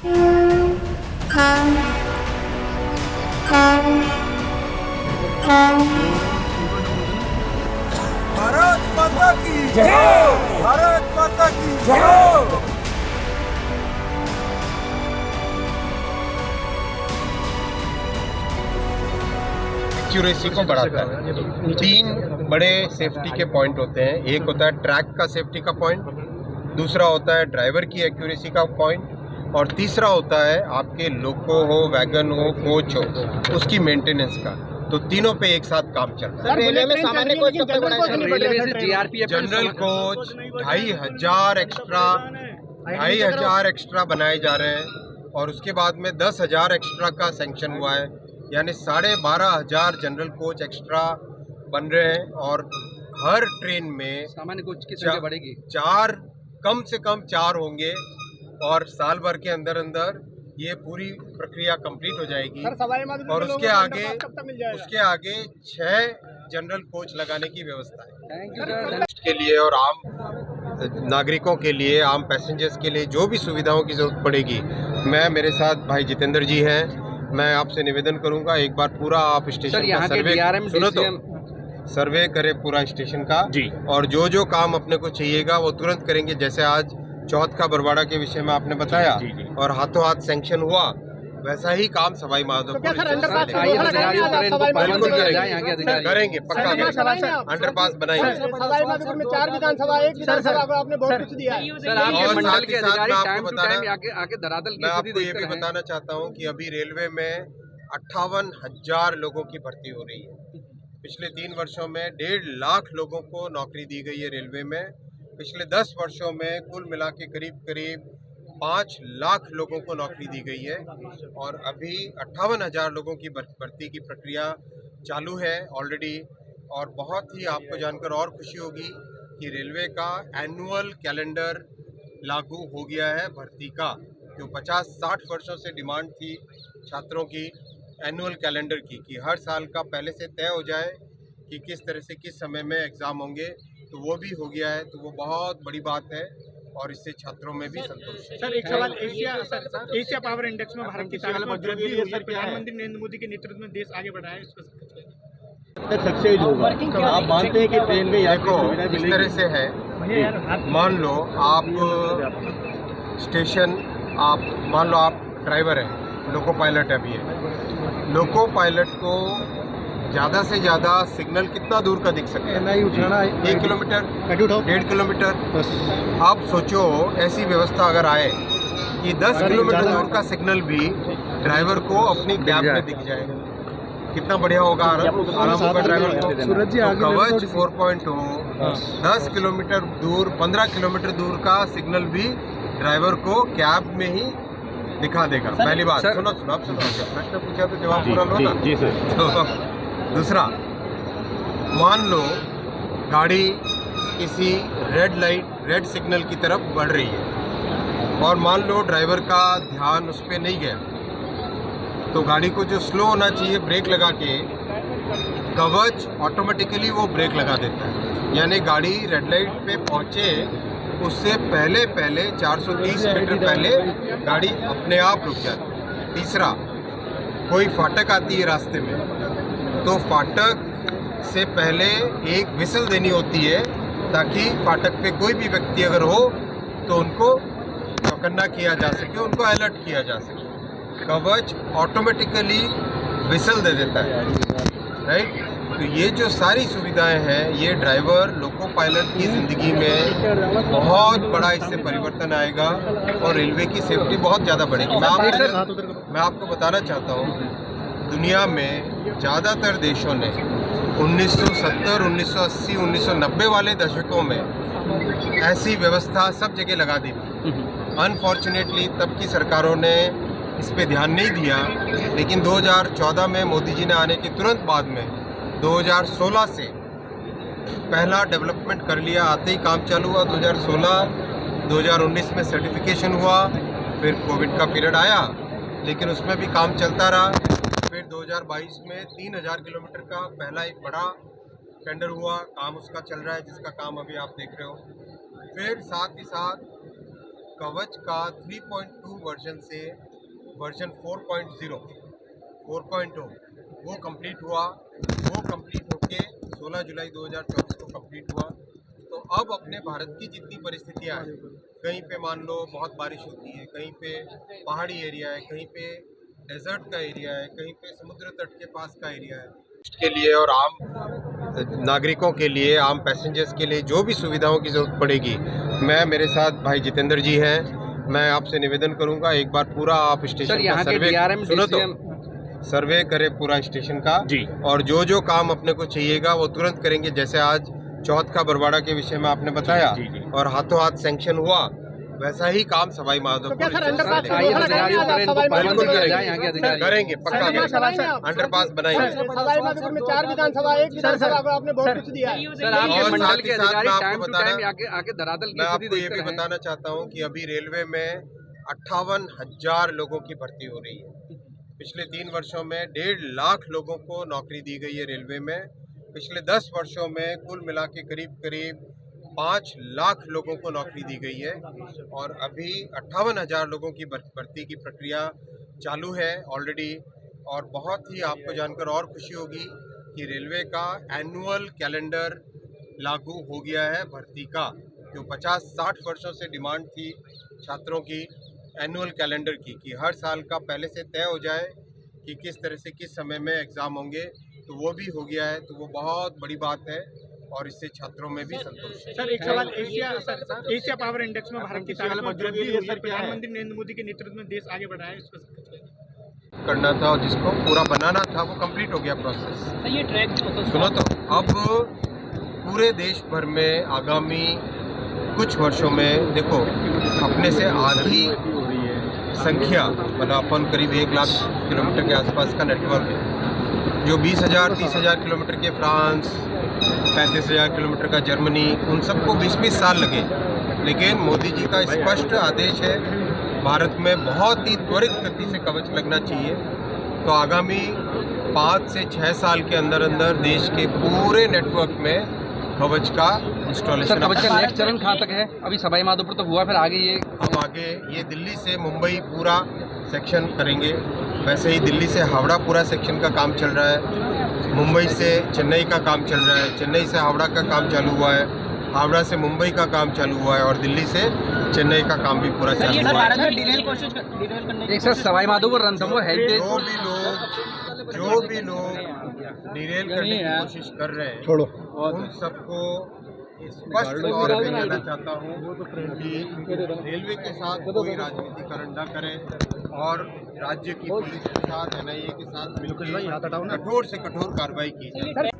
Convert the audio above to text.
भारत माता की जय। भारत माता की जय। एक्यूरेसी को बढ़ाता है। 3 बड़े सेफ्टी के पॉइंट होते हैं। एक होता है ट्रैक का सेफ्टी का पॉइंट, दूसरा होता है ड्राइवर की एक्यूरेसी का पॉइंट, और तीसरा होता है आपके लोको हो, वैगन हो, कोच हो, उसकी मेंटेनेंस का। तो तीनों पे एक साथ काम चल रहा है। रेलवे में सामान्य कोच कब तक बढ़ाया जाएगा? रेलवे से जीआरपीएफ जनरल कोच 2,500 एक्स्ट्रा बनाए जा रहे हैं, और उसके बाद में 10,000 एक्स्ट्रा का सैंक्शन हुआ है, यानी 12,500 जनरल कोच एक्स्ट्रा बन रहे हैं। और हर ट्रेन में सामान्य कोच की संख्या बढ़ेगी। 4, कम से कम 4 होंगे, और साल भर के अंदर अंदर ये पूरी प्रक्रिया कंप्लीट हो जाएगी। और उसके आगे 6 जनरल कोच लगाने की व्यवस्था है। Thank you sir. के लिए और आम नागरिकों के लिए, आम पैसेंजर्स के लिए जो भी सुविधाओं की जरूरत पड़ेगी, मेरे साथ भाई जितेंद्र जी हैं, मैं आपसे निवेदन करूंगा एक बार पूरा आप स्टेशन का सर्वे सुनो, तो सर्वे करें पूरा स्टेशन का जी, और जो काम अपने को चाहिएगा वो तुरंत करेंगे। जैसे आज चौथ का बरवाड़ा के विषय में आपने बताया जी, और हाथों हाथ सैंक्शन हुआ, वैसा ही काम सवाई माधोपुर करेंगे, पक्का अंडरपास बनाएंगे। सवाई माधोपुर में 4 विधानसभा, 1 विधानसभा को आपने बहुत कुछ दिया है। सर आपके मंडल के अधिकारी टाइम टू टाइम आके धरातल की मैं आपको ये भी बताना चाहता हूँ कि अभी रेलवे में 58,000 लोगों की भर्ती हो रही है। पिछले 3 वर्षों में 1.5 लाख लोगों को नौकरी दी गई है रेलवे में। पिछले 10 वर्षों में कुल मिला के करीब 5 लाख लोगों को नौकरी दी गई है, और अभी 58,000 लोगों की भर्ती की प्रक्रिया चालू है ऑलरेडी। और बहुत ही आपको जानकर और खुशी होगी कि रेलवे का एनुअल कैलेंडर लागू हो गया है भर्ती का। जो 50-60 वर्षों से डिमांड थी छात्रों की एनुअल कैलेंडर की, कि हर साल का पहले से तय हो जाए कि किस तरह से किस समय में एग्ज़ाम होंगे, तो वो भी हो गया है। तो वो बहुत बड़ी बात है, और इससे छात्रों में भी संतोष है। सर एक सवाल, एशिया पावर इंडेक्स में भारत की ताकत में वृद्धि हुई है। प्रधानमंत्री नरेंद्र मोदी के नेतृत्व में देश आगे बढ़ रहा है, इसको सक्सेस होगा। आप मानते हैं कि ट्रेन में देखो इस तरह से है, मान लो आप स्टेशन, मान लो आप ड्राइवर हैं, लोको पायलट है अभी है, लोको पायलट को ज़्यादा से ज़्यादा सिग्नल कितना दूर का दिख सकता है? 1 किलोमीटर, 1.5 किलोमीटर। आप सोचो ऐसी व्यवस्था अगर आए कि 10 किलोमीटर दूर का सिग्नल भी ड्राइवर को अपनी कैब में दिख जाए, कितना बढ़िया होगा, आराम होगा ड्राइवर को। तो कवच 4.0 10 किलोमीटर दूर, 15 किलोमीटर दूर का सिग्नल भी ड्राइवर को कैब में ही दिखा देगा। पहली बात सुनो, आप सुनो, प्रश्न पूछा तो जवाब पूरा लो ना जी सर। तो दूसरा, मान लो गाड़ी किसी रेड सिग्नल की तरफ बढ़ रही है, और मान लो ड्राइवर का ध्यान उस पर नहीं गया, तो गाड़ी को जो स्लो होना चाहिए ब्रेक लगा के, कवच ऑटोमेटिकली वो ब्रेक लगा देता है, यानी गाड़ी रेड लाइट पे पहुंचे उससे पहले 430 मीटर पहले गाड़ी अपने आप रुक जाती है। तीसरा, कोई फाटक आती है रास्ते में, तो फाटक से पहले एक विसल देनी होती है, ताकि फाटक पे कोई भी व्यक्ति अगर हो तो उनको चौकन्ना किया जा सके, उनको अलर्ट किया जा सके। कवच ऑटोमेटिकली विसल दे देता है, राइट। तो ये जो सारी सुविधाएं हैं, ये ड्राइवर लोको पायलट की ज़िंदगी में बहुत बड़ा इससे परिवर्तन आएगा, और रेलवे की सेफ्टी बहुत ज़्यादा बढ़ेगी। मैं आपको बताना चाहता हूँ, दुनिया में ज़्यादातर देशों ने 1970, 1980, 1990 वाले दशकों में ऐसी व्यवस्था सब जगह लगा दी थी। अनफॉर्चुनेटली तब की सरकारों ने इस पे ध्यान नहीं दिया, लेकिन 2014 में मोदी जी ने आने के तुरंत बाद में 2016 से पहला डेवलपमेंट कर लिया, आते ही काम चालू हुआ। 2019 में सर्टिफिकेशन हुआ, फिर कोविड का पीरियड आया, लेकिन उसमें भी काम चलता रहा। फिर 2022 में 3000 किलोमीटर का पहला एक बड़ा टेंडर हुआ, काम उसका चल रहा है, जिसका काम अभी आप देख रहे हो। फिर साथ ही साथ कवच का 3.2 वर्जन से वर्जन 4.0 वो कंप्लीट हुआ। वो कंप्लीट होके 16 जुलाई 2024 को कंप्लीट हुआ। तो अब अपने भारत की जितनी परिस्थितियाँ हैं, कहीं पे मान लो बहुत बारिश होती है, कहीं पे पहाड़ी एरिया है, कहीं पे डेजर्ट का एरिया है, कहीं पे समुद्र तट के पास का एरिया है, के लिए और आम नागरिकों के लिए, आम पैसेंजर्स के लिए जो भी सुविधाओं की ज़रूरत पड़ेगी, मेरे साथ भाई जितेंद्र जी हैं, मैं आपसे निवेदन करूंगा एक बार पूरा आप स्टेशन का सर्वे सुनो तो सर्वे करें पूरा स्टेशन का जी, और जो जो काम अपने को चाहिएगा वो तुरंत करेंगे। जैसे आज चौथ का बरवाड़ा के विषय में आपने बताया और हाथों हाथ सैंक्शन हुआ, वैसा ही काम सवाई माधोपुर करेंगे, पक्का अंडरपास बनाएंगे। सवाई माधोपुर में 4 विधानसभा, 1 विधानसभा को आपने बहुत कुछ दिया है। सर, आपके मंडल के अधिकारी टाइम टू टाइम आके धरातल मैं आपको ये भी बताना चाहता हूँ कि अभी रेलवे में 58,000 लोगों की भर्ती हो रही है। पिछले 3 वर्षों में 1.5 लाख लोगों को नौकरी दी गई है रेलवे में। पिछले 10 वर्षों में कुल मिला के करीब 5 लाख लोगों को नौकरी दी गई है और अभी 58,000 लोगों की भर्ती की प्रक्रिया चालू है ऑलरेडी। और बहुत ही आपको जानकर और खुशी होगी कि रेलवे का एनुअल कैलेंडर लागू हो गया है भर्ती का, जो 50-60 वर्षों से डिमांड थी छात्रों की एनुअल कैलेंडर की, कि हर साल का पहले से तय हो जाए कि किस तरह से किस समय में एग्ज़ाम होंगे, तो वो भी हो गया है। तो वो बहुत बड़ी बात है और इससे छात्रों में भी संतोष है। सर, एक सवाल, एशिया पावर इंडेक्स में भारत की ताकत में वृद्धि हुई है। प्रधानमंत्री नरेंद्र मोदी के नेतृत्व में देश आगे बढ़ रहा है, इसको करना था और जिसको पूरा बनाना था वो कंप्लीट हो गया प्रोसेस। ये ट्रैक सुनो तो, अब पूरे देश भर में आगामी कुछ वर्षों में देखो अपने से आधी संख्या, मतलब अपन करीब 1 लाख किलोमीटर के आसपास का नेटवर्क है, जो 20,000-30,000 किलोमीटर के फ्रांस, 35,000 किलोमीटर का जर्मनी, उन सबको 20-20 साल लगे। लेकिन मोदी जी का स्पष्ट आदेश है, भारत में बहुत ही त्वरित गति से कवच लगना चाहिए। तो आगामी 5 से 6 साल के अंदर अंदर देश के पूरे नेटवर्क में कवच का इंस्टॉलेशन। कवच का नेक्स्ट चरण कहाँ तक है? अभी सवाई माधोपुर तक हुआ, फिर आगे हम आगे ये दिल्ली से मुंबई पूरा सेक्शन करेंगे। वैसे ही दिल्ली से हावड़ा पूरा सेक्शन का काम चल रहा है, मुंबई से चेन्नई का काम चल रहा है, चेन्नई से हावड़ा का काम चालू हुआ है, हावड़ा से मुंबई का काम चालू हुआ है और दिल्ली से चेन्नई का काम भी पूरा चालू हुआ है। एक सर सवाई माधोपुर रणथंभौर हेरिटेज, जो भी लोग डिरेल करने की कोशिश कर रहे हैं, छोड़ो, उन सबको स्पष्ट तौर पे कहना चाहता हूँ कि रेलवे के साथ कोई राजनीतिकरण न करें और राज्य की पुलिस के साथ, NIA के साथ मिलकर कठोर से कठोर कार्रवाई की जाए।